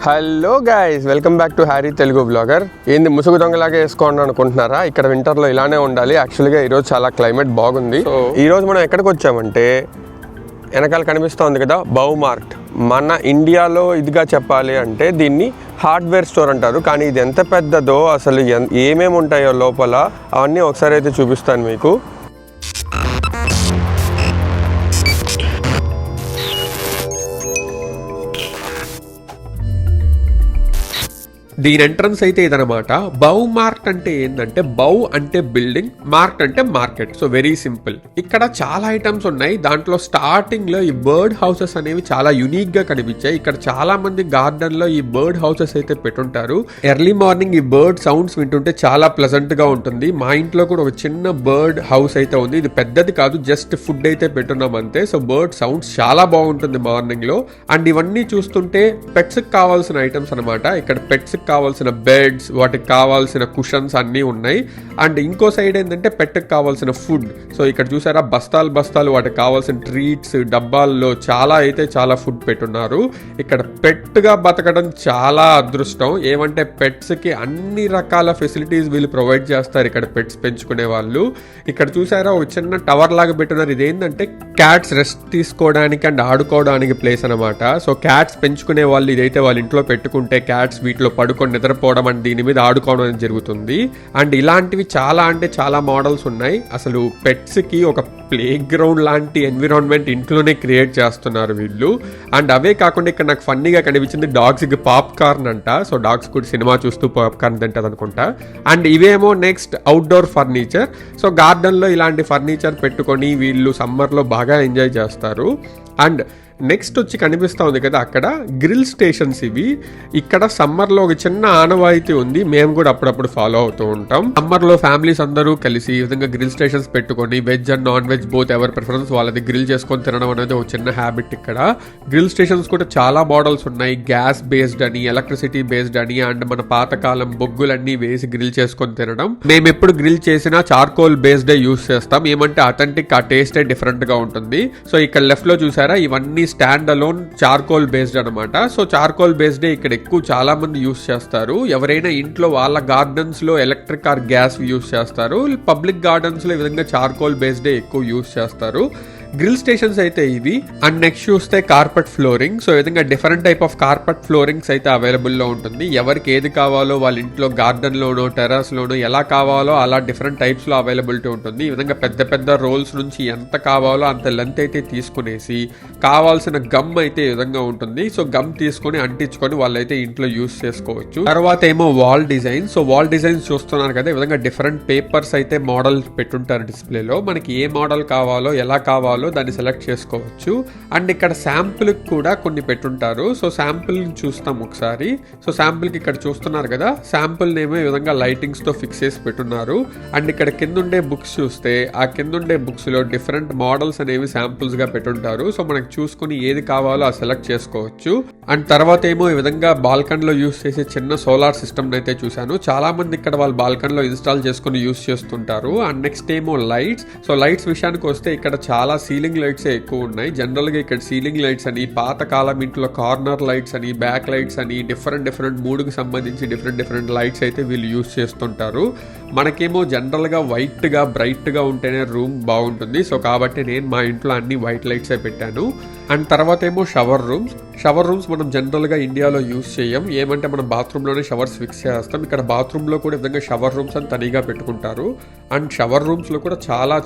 Hello guys, welcome back to Harry Telugu blogger. ఏంది ముసుగు దొంగలాగా వేసుకోండి అనుకుంటున్నారా? ఇక్కడ వింటర్లో ఇలానే ఉండాలి. యాక్చువల్గా ఈరోజు చాలా క్లైమేట్ బాగుంది. సో ఈరోజు మనం ఎక్కడికి వచ్చామంటే, వెనకాల కనిపిస్తోంది కదా బౌ మార్ట్. మన ఇండియాలో ఇదిగా చెప్పాలి అంటే దీన్ని హార్డ్వేర్ స్టోర్ అంటారు. కానీ ఇది ఎంత పెద్దదో, అసలు ఏమేమి ఉంటాయో లోపల అవన్నీ ఒకసారి అయితే చూపిస్తాను మీకు. దీని ఎంట్రన్స్ అయితే ఇదనమాట. బౌ మార్ట్ అంటే ఏంటంటే, బౌ అంటే బిల్డింగ్, మార్ట్ అంటే మార్కెట్. So very simple. ఇక్కడ చాలా ఐటమ్స్ ఉన్నాయి. దాంట్లో స్టార్టింగ్ లో ఈ బర్డ్ హౌసెస్ అనేవి చాలా యూనిక్ గా కనిపించాయి. ఇక్కడ చాలా మంది గార్డెన్ లో ఈ బర్డ్ హౌసెస్ అయితే పెట్టుంటారు. ఎర్లీ మార్నింగ్ ఈ బర్డ్ సౌండ్స్ వింటుంటే చాలా ప్లెజెంట్ గా ఉంటుంది. మా ఇంట్లో కూడా ఒక చిన్న బర్డ్ హౌస్ అయితే ఉంది. ఇది పెద్దది కాదు, జస్ట్ ఫుడ్ అయితే పెట్టున్నాం అంతే. సో బర్డ్ సౌండ్స్ చాలా బాగుంటుంది మార్నింగ్ లో. అండ్ ఇవన్నీ చూస్తుంటే పెట్స్ కి కావాల్సిన ఐటమ్స్ అనమాట. ఇక్కడ పెట్స్ కావాల్సిన బెడ్స్, వాటికి కావాల్సిన కుషన్స్ అన్నీ ఉన్నాయి. అండ్ ఇంకో సైడ్ ఏంటంటే పెట్కి కావాల్సిన ఫుడ్. సో ఇక్కడ చూసారా బస్తాలు బస్తాలు వాటికి కావాల్సిన ట్రీట్స్ డబ్బాల్లో చాలా ఫుడ్ పెట్టున్నారు. ఇక్కడ పెట్గా బతకడం చాలా అదృష్టం. ఏమంటే పెట్స్ కి అన్ని రకాల ఫెసిలిటీస్ వీళ్ళు ప్రొవైడ్ చేస్తారు ఇక్కడ పెట్స్ పెంచుకునే వాళ్ళు. ఇక్కడ చూసారా ఒక చిన్న టవర్ లాగా పెట్టున్నారు. ఇదేంటంటే క్యాట్స్ రెస్ట్ తీసుకోవడానికి అండ్ ఆడుకోవడానికి ప్లేస్ అనమాట. సో క్యాట్స్ పెంచుకునే వాళ్ళు ఇదైతే వాళ్ళ ఇంట్లో పెట్టుకుంటే క్యాట్స్ వీటిలో నిద్రపోవడం అండ్ దీని మీద ఆడుకోవడం అనేది జరుగుతుంది. అండ్ ఇలాంటివి చాలా మోడల్స్ ఉన్నాయి. అసలు పెట్స్ కి ఒక ప్లే గ్రౌండ్ లాంటి ఎన్విరాన్మెంట్ ఇంట్లోనే క్రియేట్ చేస్తున్నారు వీళ్ళు. అండ్ అవే కాకుండా ఇక్కడ నాకు ఫన్నీగా కనిపించింది డాగ్స్ కి పాప్కార్న్ అంట. సో డాగ్స్ కూడా సినిమా చూస్తూ పాప్కార్న్ తింటది అనుకుంటా. అండ్ ఇవేమో next outdoor furniture. So garden లో ఇలాంటి ఫర్నిచర్ పెట్టుకొని వీళ్ళు సమ్మర్ లో బాగా ఎంజాయ్ చేస్తారు. అండ్ నెక్స్ట్ వచ్చి కనిపిస్తూ ఉంది కదా అక్కడ గ్రిల్ స్టేషన్స్. ఇవి ఇక్కడ సమ్మర్లో ఒక చిన్న ఆనవాయితీ ఉంది. మేము కూడా అప్పుడప్పుడు ఫాలో అవుతూ ఉంటాం. సమ్మర్లో ఫ్యామిలీస్ అందరూ కలిసి ఈ విధంగా గ్రిల్ స్టేషన్స్ పెట్టుకొని veg and non veg both ఎవరి ప్రిఫరెన్స్ వాళ్ళది గ్రిల్ చేసుకొని తినడం అనేది ఒక చిన్న హ్యాబిట్ ఇక్కడ. గ్రిల్ స్టేషన్స్ కూడా చాలా మోడల్స్ ఉన్నాయి. గ్యాస్ బేస్డ్ అని, ఎలక్ట్రిసిటీ బేస్డ్ అని, అండ్ మన పాతకాలం బొగ్గులన్నీ వేసి గ్రిల్ చేసుకొని తినడం. మేము ఎప్పుడు గ్రిల్ చేసినా చార్కోల్ బేస్డే యూస్ చేస్తాం. ఏమంటే అథెంటిక్ ఆ టేస్టే డిఫరెంట్ గా ఉంటుంది. సో ఇక్కడ లెఫ్ట్ లో చూసారా ఇవన్నీ స్టాండ్ అలోన్ చార్కోల్ బేస్డ్ అనమాట. సో చార్కోల్ బేస్డ్ ఇక్కడ ఎక్కువ చాలా మంది యూస్ చేస్తారు. ఎవరైనా ఇంట్లో వాళ్ళ గార్డెన్స్ లో ఎలక్ట్రిక్ ఆర్ గ్యాస్ యూస్ చేస్తారు. పబ్లిక్ గార్డెన్స్ లో ఈ విధంగా చార్కోల్ బేస్డ్ ఎక్కువ యూస్ చేస్తారు. గ్రిల్ స్టేషన్స్ అయితే ఇవి. అండ్ నెక్స్ట్ చూస్తే కార్పెట్ ఫ్లోరింగ్. సో ఈ విధంగా different type of carpet floorings అయితే అవైలబుల్ లో ఉంటుంది. ఎవరికి ఏది కావాలో వాళ్ళ ఇంట్లో గార్డెన్ లోనో టెర్రస్ లోనో ఎలా కావాలో అలా డిఫరెంట్ టైప్స్ లో అవైలబిలిటీ ఉంటుంది. ఈ విధంగా పెద్ద పెద్ద రోల్స్ నుంచి ఎంత కావాలో అంత లెంత్ అయితే తీసుకునేసి కావాల్సిన గమ్ అయితే ఈ విధంగా ఉంటుంది. సో గమ్ తీసుకొని అంటించుకొని వాళ్ళైతే ఇంట్లో యూస్ చేసుకోవచ్చు. తర్వాత ఏమో wall design. So wall designs చూస్తున్నారు కదా, ఈ విధంగా డిఫరెంట్ పేపర్స్ అయితే మోడల్ పెట్టుంటారు డిస్ప్లేలో. మనకి ఏ మోడల్ కావాలో ఎలా కావాలో దాన్ని సెలెక్ట్ చేసుకోవచ్చు. అండ్ ఇక్కడ శాంపుల్ కూడా కొన్ని పెట్టుంటారు. సో శాంపుల్ చూస్తాం ఒకసారి. సో శాంపుల్ కి ఇక్కడ చూస్తున్నారు కదా, శాంపుల్ నేమో ఈ విధంగా లైటింగ్స్ తో ఫిక్స్ చేసి పెట్టున్నారు. అండ్ ఇక్కడ కింద ఉండే బుక్స్ చూస్తే ఆ కింద ఉండే బుక్స్ లో డిఫరెంట్ మోడల్స్ అనేవి శాంపుల్స్ గా పెట్టుంటారు. సో మనకు చూసుకుని ఏది కావాలో ఆ సెలెక్ట్ చేసుకోవచ్చు. అండ్ తర్వాత ఏమో ఈ విధంగా బాల్కన్ లో యూస్ చేసే చిన్న సోలార్ సిస్టమ్ అయితే చూసాను. చాలా మంది ఇక్కడ వాళ్ళ బాల్కన్ లో ఇన్స్టాల్ చేసుకుని యూస్ చేస్తుంటారు. అండ్ నెక్స్ట్ ఏమో లైట్స్. సో లైట్స్ విషయానికి వస్తే ఇక్కడ చాలా సీలింగ్ లైట్స్ ఎక్కువ ఉన్నాయి. జనరల్ గా ఇక్కడ సీలింగ్ లైట్స్ అని, పాతకాలం ఇంట్లో కార్నర్ లైట్స్ అని, బ్యాక్ లైట్స్ అని, డిఫరెంట్ మూడుకి సంబంధించి డిఫరెంట్ లైట్స్ అయితే వీళ్ళు యూస్ చేస్తుంటారు. మనకేమో జనరల్ గా వైట్ గా బ్రైట్ గా ఉంటేనే రూమ్ బాగుంటుంది. సో కాబట్టి నేను మా ఇంట్లో అన్ని వైట్ లైట్సే పెట్టాను. అండ్ తర్వాత ఏమో షవర్ రూమ్స్ మనం జనరల్ గా ఇండియాలో యూస్ చేయం. ఏమంటే మనం బాత్రూమ్ లోనే షవర్స్ ఫిక్స్ చేస్తాం. ఇక్కడ బాత్రూమ్ లో కూడా విధంగా షవర్ రూమ్స్ అని తనిగా పెట్టుకుంటారు. అండ్ షవర్ రూమ్స్ లో కూడా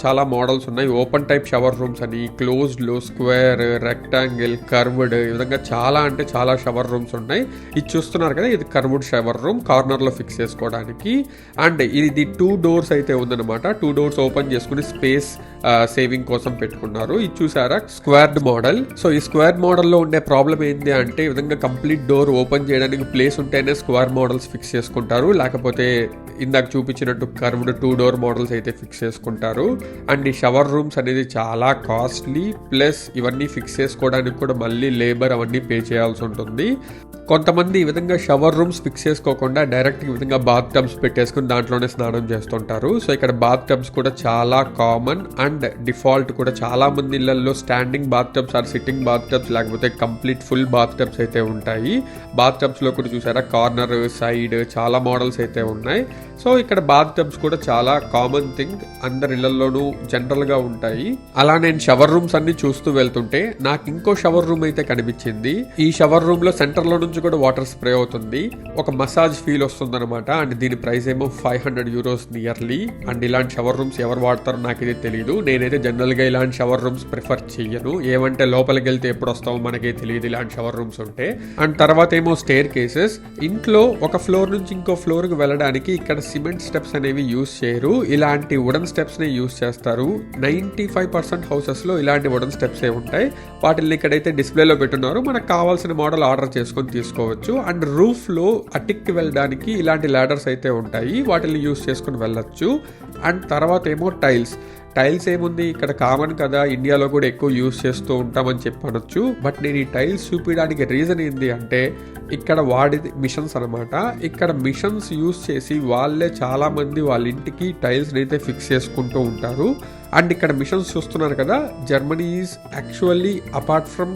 చాలా మోడల్స్ ఉన్నాయి. ఓపెన్ టైప్ షవర్ రూమ్స్ అని, క్లోజ్డ్ లో, స్క్వేర్, రెక్టాంగిల్, కర్వ్డ్, ఈ విధంగా చాలా షవర్ రూమ్స్ ఉన్నాయి. ఇది చూస్తున్నారు కదా, ఇది కర్వ్డ్ షవర్ రూమ్ కార్నర్ లో ఫిక్స్ చేసుకోవడానికి. అండ్ ఇది 2 doors అయితే ఉందన్నమాట. 2 doors ఓపెన్ చేసుకుని స్పేస్ సేవింగ్ కోసం పెట్టుకున్నారు. ఇది చూసారా స్క్వేర్డ్ మోడల్. సో ఈ స్క్వేర్ మోడల్ లో ఉండే ప్రాబ్లం ఏంటి అంటే, ఈ విధంగా కంప్లీట్ డోర్ ఓపెన్ చేయడానికి ప్లేస్ ఉంటేనే స్క్వేర్ మోడల్స్ ఫిక్స్ చేసుకుంటారు. లేకపోతే ఇందాక చూపించినట్టు కర్వ్డ్ 2 door మోడల్స్ అయితే ఫిక్స్ చేసుకుంటారు. అండ్ ఈ షవర్ రూమ్స్ అనేది చాలా కాస్ట్లీ. ప్లస్ ఇవన్నీ ఫిక్స్ చేసుకోవడానికి కూడా మళ్ళీ లేబర్ అవన్నీ పే చేయాల్సి ఉంటుంది. కొంతమంది ఈ విధంగా షవర్ రూమ్స్ ఫిక్స్ చేసుకోకుండా డైరెక్ట్ ఈ విధంగా బాత్ టబ్స్ పెట్టేసుకుని దాంట్లోనే స్నానం చేస్తుంటారు. సో ఇక్కడ బాత్ టబ్స్ కూడా చాలా కామన్. అండ్ డిఫాల్ట్ కూడా చాలా మంది ఇళ్లలో standing bath tubs or sitting bath tubs లేకపోతే కంప్లీట్ ఫుల్ బాత్ టబ్స్ అయితే ఉంటాయి. బాత్ టబ్స్ లో కూడా చూసారా కార్నర్, సైడ్ చాలా మోడల్స్ అయితే ఉన్నాయి. సో ఇక్కడ బాత్ టబ్స్ కూడా చాలా కామన్ థింగ్, అందరి ఇళ్లలోనూ జనరల్ గా ఉంటాయి. అలా నేను షవర్ రూమ్స్ అన్ని చూస్తూ వెళ్తుంటే నాకు ఇంకో షవర్ రూమ్ అయితే కనిపించింది. ఈ షవర్ రూమ్ లో సెంటర్ లో నుంచి కూడా వాటర్ స్ప్రే అవుతుంది, ఒక మసాజ్ ఫీల్ వస్తుంది అనమాట. అండ్ దీని ప్రైస్ ఏమో €500 నియర్లీ. అండ్ ఇలాంటి షవర్ రూమ్స్ ఎవరు వాడతారో నాకు ఇది తెలియదు. నేనైతే జనరల్ గా ఇలాంటి షవర్ రూమ్స్ ప్రిఫర్ చెయ్యను, ఏమంటే లోపలికి వెళ్తే ఎప్పుడు వస్తామో మనకే తెలియదు ఇలాంటి షవర్ రూమ్స్ ఉంటే. అండ్ తర్వాత ఏమో స్టేర్ కేసెస్. ఇంట్లో ఒక ఫ్లోర్ నుంచి ఇంకో ఫ్లోర్ కి వెళ్ళడానికి ఇక్కడ సిమెంట్ స్టెప్స్ అనేవి యూస్ చేయరు, ఇలాంటి వుడెన్ స్టెప్స్ నే యూస్ చేస్తారు. 95% హౌసెస్ లో ఇలాంటి వుడెన్ స్టెప్స్ ఏ ఉంటాయి. వాటిని ఇక్కడైతే డిస్ప్లేలో పెట్టున్నారు, మనకు కావాల్సిన మోడల్ ఆర్డర్ చేసుకొని తీసుకోవచ్చు. అండ్ రూఫ్ లో అటిక్కి వెళ్ళడానికి ఇలాంటి లాడర్స్ అయితే ఉంటాయి, వాటిని యూస్ చేసుకుని వెళ్ళొచ్చు. అండ్ తర్వాత ఏమో టైల్స్ ఏముంది ఇక్కడ కామన్ కదా, ఇండియాలో కూడా ఎక్కువ యూస్ చేస్తూ ఉంటామని చెప్పనొచ్చు. బట్ నేను ఈ టైల్స్ చూపించడానికి రీజన్ ఏంటి అంటే ఇక్కడ వాడేది మిషన్స్ అనమాట. ఇక్కడ మిషన్స్ యూస్ చేసి వాళ్ళే చాలా మంది వాళ్ళ ఇంటికి టైల్స్ అయితే ఫిక్స్ చేసుకుంటూ ఉంటారు. అండ్ ఇక్కడ మిషన్స్ చూస్తున్నారు కదా, Germany is actually apart from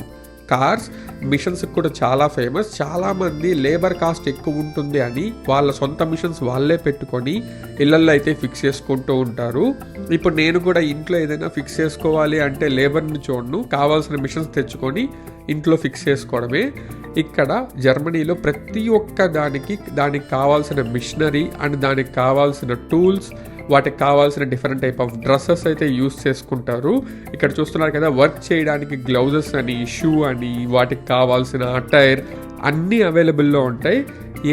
cars machines కూడా చాలా ఫేమస్. చాలా మంది లేబర్ కాస్ట్ ఎక్కువ ఉంటుంది అని వాళ్ళ సొంత మిషన్స్ వాళ్ళే పెట్టుకొని ఇళ్లలో అయితే ఫిక్స్ చేసుకుంటూ ఉంటారు. ఇప్పుడు నేను కూడా ఇంట్లో ఏదైనా ఫిక్స్ చేసుకోవాలి అంటే లేబర్ని చూడను, కావాల్సిన మిషన్స్ తెచ్చుకొని ఇంట్లో ఫిక్స్ చేసుకోవడమే. ఇక్కడ జర్మనీలో ప్రతి ఒక్క దానికి కావాల్సిన మిషనరీ అండ్ దానికి కావాల్సిన టూల్స్, వాటికి కావాల్సిన డిఫరెంట్ టైప్ ఆఫ్ డ్రెస్సెస్ అయితే యూస్ చేసుకుంటారు. ఇక్కడ చూస్తున్నారు కదా, వర్క్ చేయడానికి గ్లౌజెస్ అని, షూ అని, వాటికి కావాల్సిన అటైర్ అన్నీ అవైలబుల్లో ఉంటాయి.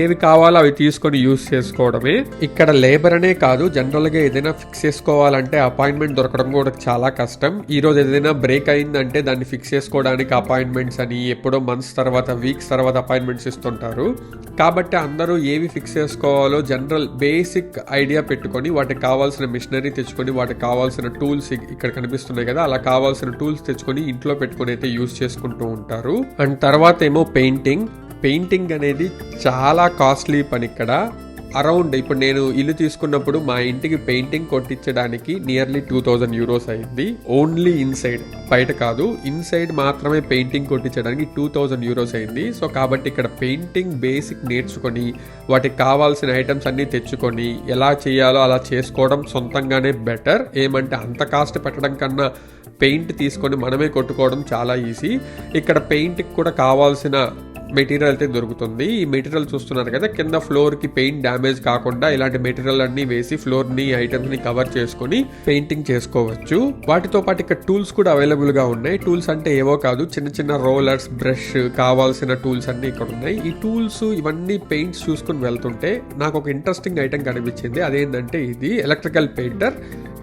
ఏవి కావాలో అవి తీసుకొని యూస్ చేసుకోవడమే. ఇక్కడ లేబర్ అనే కాదు, జనరల్గా ఏదైనా ఫిక్స్ చేసుకోవాలంటే అపాయింట్మెంట్ దొరకడం కూడా చాలా కష్టం. ఈ రోజు ఏదైనా బ్రేక్ అయిందంటే దాన్ని ఫిక్స్ చేసుకోవడానికి అపాయింట్మెంట్స్ అని ఎప్పుడో మంత్స్ తర్వాత, వీక్స్ తర్వాత అపాయింట్మెంట్స్ ఇస్తుంటారు. కాబట్టి అందరూ ఏవి ఫిక్స్ చేసుకోవాలో జనరల్ బేసిక్ ఐడియా పెట్టుకొని వాటికి కావాల్సిన మిషనరీ తెచ్చుకొని వాటికి కావాల్సిన టూల్స్ ఇక్కడ కనిపిస్తున్నాయి కదా, అలా కావాల్సిన టూల్స్ తెచ్చుకొని ఇంట్లో పెట్టుకొని అయితే యూస్ చేసుకుంటూ ఉంటారు. అండ్ తర్వాత ఏమో పెయింటింగ్ అనేది చాలా కాస్ట్లీ పని ఇక్కడ. అరౌండ్ ఇప్పుడు నేను ఇల్లు తీసుకున్నప్పుడు మా ఇంటికి పెయింటింగ్ కొట్టించడానికి నియర్లీ €2000 అయింది. ఓన్లీ ఇన్సైడ్, బయట కాదు, ఇన్సైడ్ మాత్రమే పెయింటింగ్ కొట్టించడానికి €2000 అయింది. సో కాబట్టి ఇక్కడ పెయింటింగ్ బేసిక్ నేర్చుకొని వాటికి కావాల్సిన ఐటమ్స్ అన్ని తెచ్చుకొని ఎలా చేయాలో అలా చేసుకోవడం సొంతంగానే బెటర్. ఏమంటే అంత కాస్ట్ పెట్టడం కన్నా పెయింట్ తీసుకొని మనమే కొట్టుకోవడం చాలా ఈజీ. ఇక్కడ పెయింట్కి కూడా కావాల్సిన మెటీరియల్ అయితే దొరుకుతుంది. ఈ మెటీరియల్ చూస్తున్నారు కదా, కింద ఫ్లోర్ కి పెయింట్ డ్యామేజ్ కాకుండా ఇలాంటి మెటీరియల్ అన్ని వేసి ఫ్లోర్ ని, ఐటమ్స్ ని కవర్ చేసుకొని పెయింటింగ్ చేసుకోవచ్చు. వాటితో పాటు ఇక్కడ టూల్స్ కూడా అవైలబుల్ గా ఉన్నాయి. టూల్స్ అంటే ఏవో కాదు, చిన్న చిన్న రోలర్స్, బ్రష్, కావాల్సిన టూల్స్ అన్ని ఇక్కడ ఉన్నాయి. ఈ టూల్స్ ఇవన్నీ పెయింట్స్ చూసుకుని వెళ్తుంటే నాకు ఒక ఇంట్రెస్టింగ్ ఐటమ్ కనిపించింది. అదేంటంటే ఇది ఎలక్ట్రికల్ పెయింటర్.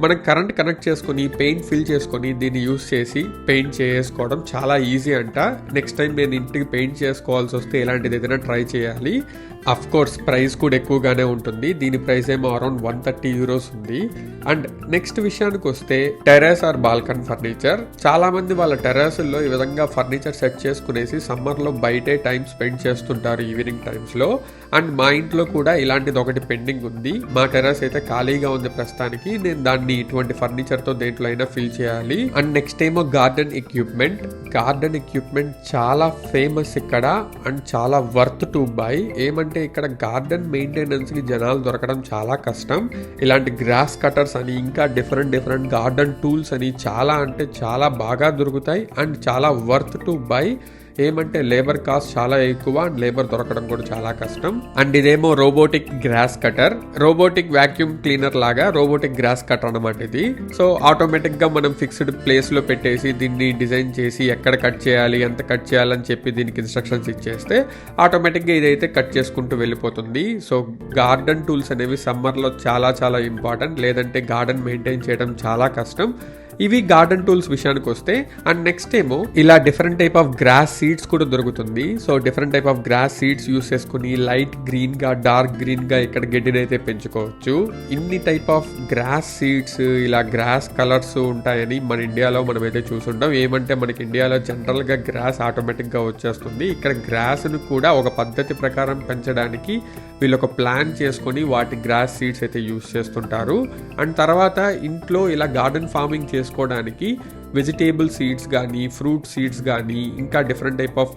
మనం కరెంట్ కనెక్ట్ చేసుకుని పెయింట్ ఫిల్ చేసుకొని దీన్ని యూస్ చేసి పెయింట్ చేసుకోవడం చాలా ఈజీ అంట. నెక్స్ట్ టైం నేను ఇంటికి పెయింట్ చేసుకోవాల్సి వస్తే ఇలాంటిది ఏదైనా ట్రై చేయాలి. అఫ్ కోర్స్ ప్రైస్ కూడా ఎక్కువగానే ఉంటుంది, దీని ప్రైస్ ఏమో అరౌండ్ €130 ఉంది. అండ్ నెక్స్ట్ విషయానికి వస్తే టెర్రస్ ఆర్ బాల్కన్ ఫర్నిచర్. చాలా మంది వాళ్ళ టెర్రస్లో ఈ విధంగా ఫర్నిచర్ సెట్ చేసుకునేసి సమ్మర్లో బయటే టైం స్పెండ్ చేస్తుంటారు ఈవినింగ్ టైమ్స్లో. అండ్ మా ఇంట్లో కూడా ఇలాంటిది ఒకటి పెండింగ్ ఉంది. మా టెర్రస్ అయితే ఖాళీగా ఉంది ప్రస్తుతానికి, నేను దాన్ని ఇటువంటి ఫర్నిచర్తో దేంట్లో అయినా ఫిల్ చేయాలి. అండ్ నెక్స్ట్ ఏమో గార్డెన్ ఎక్విప్మెంట్ చాలా ఫేమస్ ఇక్కడ అండ్ చాలా వర్త్ టు బై. ఏమంటే ఇక్కడ గార్డెన్ మెయింటెనెన్స్ కి జనాలు దొరకడం చాలా కష్టం. ఇలాంటి గ్రాస్ కటర్స్ అని ఇంకా డిఫరెంట్ గార్డెన్ టూల్స్ అని చాలా అంటే చాలా బాగా దొరుకుతాయి అండ్ చాలా వర్త్ టు బై. ఏమంటే లేబర్ కాస్ట్ చాలా ఎక్కువ అండ్ లేబర్ దొరకడం కూడా చాలా కష్టం. అండ్ ఇదేమో robotic grass cutter, robotic vacuum cleaner లాగా రోబోటిక్ గ్రాస్ కటర్ అనమాట ఇది. సో ఆటోమేటిక్ గా మనం ఫిక్స్డ్ ప్లేస్ లో పెట్టేసి దీన్ని డిజైన్ చేసి ఎక్కడ కట్ చేయాలి, ఎంత కట్ చేయాలని చెప్పి దీనికి ఇన్స్ట్రక్షన్స్ ఇచ్చేస్తే ఆటోమేటిక్ గా ఇదైతే కట్ చేసుకుంటూ వెళ్ళిపోతుంది. సో గార్డెన్ టూల్స్ అనేవి సమ్మర్ లో చాలా ఇంపార్టెంట్, లేదంటే గార్డెన్ మెయింటైన్ చేయడం చాలా కష్టం. ఇవి గార్డెన్ టూల్స్ విషయానికి వస్తే. అండ్ నెక్స్ట్ ఏమో ఇలా different type of grass seeds కూడా దొరుకుతుంది. So different type of grass seeds use చేసుకుని లైట్ గ్రీన్ గా, డార్క్ గ్రీన్ గా ఇక్కడ గడ్డిని అయితే పెంచుకోవచ్చు. ఇన్ని టైప్ ఆఫ్ గ్రాస్ సీడ్స్, ఇలా గ్రాస్ కలర్స్ ఉంటాయని మన ఇండియాలో మనమైతే చూసుంటాం. ఏమంటే మనకి ఇండియాలో జనరల్ గా గ్రాస్ ఆటోమేటిక్ గా వచ్చేస్తుంది. ఇక్కడ గ్రాస్ ను కూడా ఒక పద్ధతి ప్రకారం పెంచడానికి వీళ్ళు ఒక ప్లాన్ చేసుకొని వాటి గ్రాస్ సీడ్స్ అయితే యూస్ చేస్తుంటారు. అండ్ తర్వాత ఇంట్లో ఇలా గార్డెన్ ఫార్మింగ్ చేసుకోవడానికి వెజిటేబుల్ సీడ్స్ కానీ, ఫ్రూట్ సీడ్స్ కానీ, ఇంకా different type of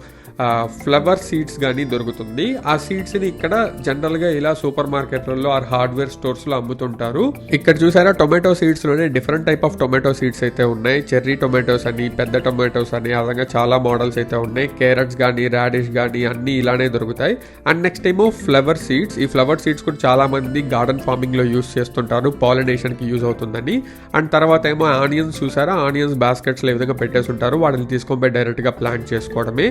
flower seeds కానీ దొరుకుతుంది. ఆ సీడ్స్ని ఇక్కడ జనరల్గా ఇలా సూపర్ మార్కెట్లలో ఆర్ హార్డ్వేర్ స్టోర్స్లో అమ్ముతుంటారు. ఇక్కడ చూసారా టొమాటో సీడ్స్లోనే different type of tomato seeds అయితే ఉన్నాయి. చెర్రీ టొమాటోస్ అని, పెద్ద టొమాటోస్ అని, అలాగే చాలా మోడల్స్ అయితే ఉన్నాయి. క్యారెట్స్ కానీ, రాడిష్ కానీ అన్నీ ఇలానే దొరుకుతాయి. అండ్ నెక్స్ట్ ఏమో ఫ్లవర్ సీడ్స్. ఈ ఫ్లవర్ సీడ్స్ కూడా చాలా మంది గార్డెన్ ఫార్మింగ్లో యూస్ చేస్తుంటారు, పాలినేషన్కి యూజ్ అవుతుందని. అండ్ తర్వాత ఏమో ఆనియన్స్ చూసారా, ఆనియన్స్ బాస్కెట్స్లో ఈ విధంగా పెట్టేసి ఉంటారు. వాటిని తీసుకొని పోయి డైరెక్ట్గా ప్లాంట్ చేసుకోవడమే.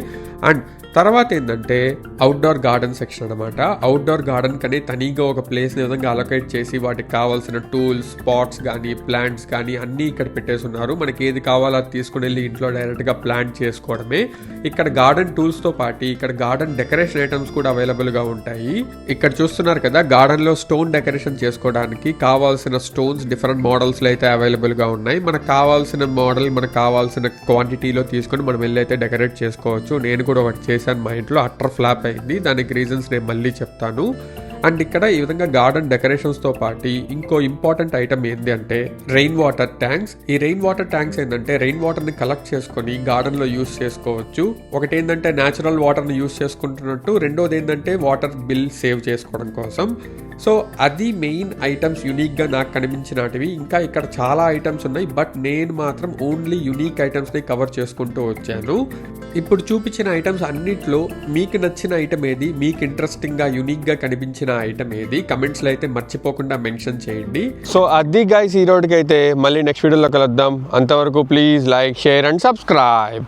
అండ్ తర్వాత ఏంటంటే అవుట్డోర్ గార్డెన్ సెక్షన్ అనమాట. అవుట్డోర్ గార్డెన్ కనే తనీగా ఒక ప్లేస్ని విధంగా అలొకేట్ చేసి వాటికి కావాల్సిన టూల్స్, పాట్స్ కానీ, ప్లాంట్స్ కానీ అన్నీ ఇక్కడ పెట్టేసి ఉన్నారు. మనకి ఏది కావాలో అది తీసుకుని వెళ్ళి ఇంట్లో డైరెక్ట్గా ప్లాంట్ చేసుకోవడమే. ఇక్కడ గార్డెన్ టూల్స్తో పాటు ఇక్కడ గార్డెన్ డెకరేషన్ ఐటమ్స్ కూడా అవైలబుల్గా ఉంటాయి. ఇక్కడ చూస్తున్నారు కదా, గార్డెన్లో స్టోన్ డెకరేషన్ చేసుకోవడానికి కావాల్సిన స్టోన్స్ డిఫరెంట్ మోడల్స్లో అయితే అవైలబుల్గా ఉన్నాయి. మనకు కావాల్సిన మోడల్, మనకు కావాల్సిన క్వాంటిటీలో తీసుకొని మనం వెళ్ళి అయితే డెకరేట్ చేసుకోవచ్చు. నేను కూడా ఒకటి చేశాను మా ఇంట్లో, అట్టర్ ఫ్లాప్ అయింది. దానికి రీజన్స్ నేను మళ్ళీ చెప్తాను. అండ్ ఇక్కడ ఈ విధంగా గార్డెన్ డెకరేషన్స్తో పాటు ఇంకో ఇంపార్టెంట్ ఐటమ్ ఏంటి అంటే రెయిన్ వాటర్ ట్యాంక్స్. ఈ రెయిన్ వాటర్ ట్యాంక్స్ ఏంటంటే రెయిన్ వాటర్ని కలెక్ట్ చేసుకొని గార్డెన్లో యూస్ చేసుకోవచ్చు. ఒకటి ఏంటంటే న్యాచురల్ వాటర్ని యూస్ చేసుకుంటున్నట్టు, రెండోది ఏంటంటే వాటర్ బిల్ సేవ్ చేసుకోవడం కోసం. సో అది మెయిన్ ఐటమ్స్ యూనిక్గా నాకు కనిపించినటివి. ఇంకా ఇక్కడ చాలా ఐటమ్స్ ఉన్నాయి, బట్ నేను మాత్రం ఓన్లీ యూనిక్ ఐటమ్స్ని కవర్ చేసుకుంటూ వచ్చాను. ఇప్పుడు చూపించిన ఐటమ్స్ అన్నిట్లో మీకు నచ్చిన ఐటమ్ ఏది, మీకు ఇంట్రెస్టింగ్గా యూనిక్గా కనిపించిన ఐటమ్ ఏది, కమెంట్స్లో అయితే మర్చిపోకుండా మెన్షన్ చేయండి. సో అది గైస్ ఈ రోజుకి అయితే, మళ్ళీ నెక్స్ట్ వీడియోలో కలుద్దాం. అంతవరకు please like, share and subscribe.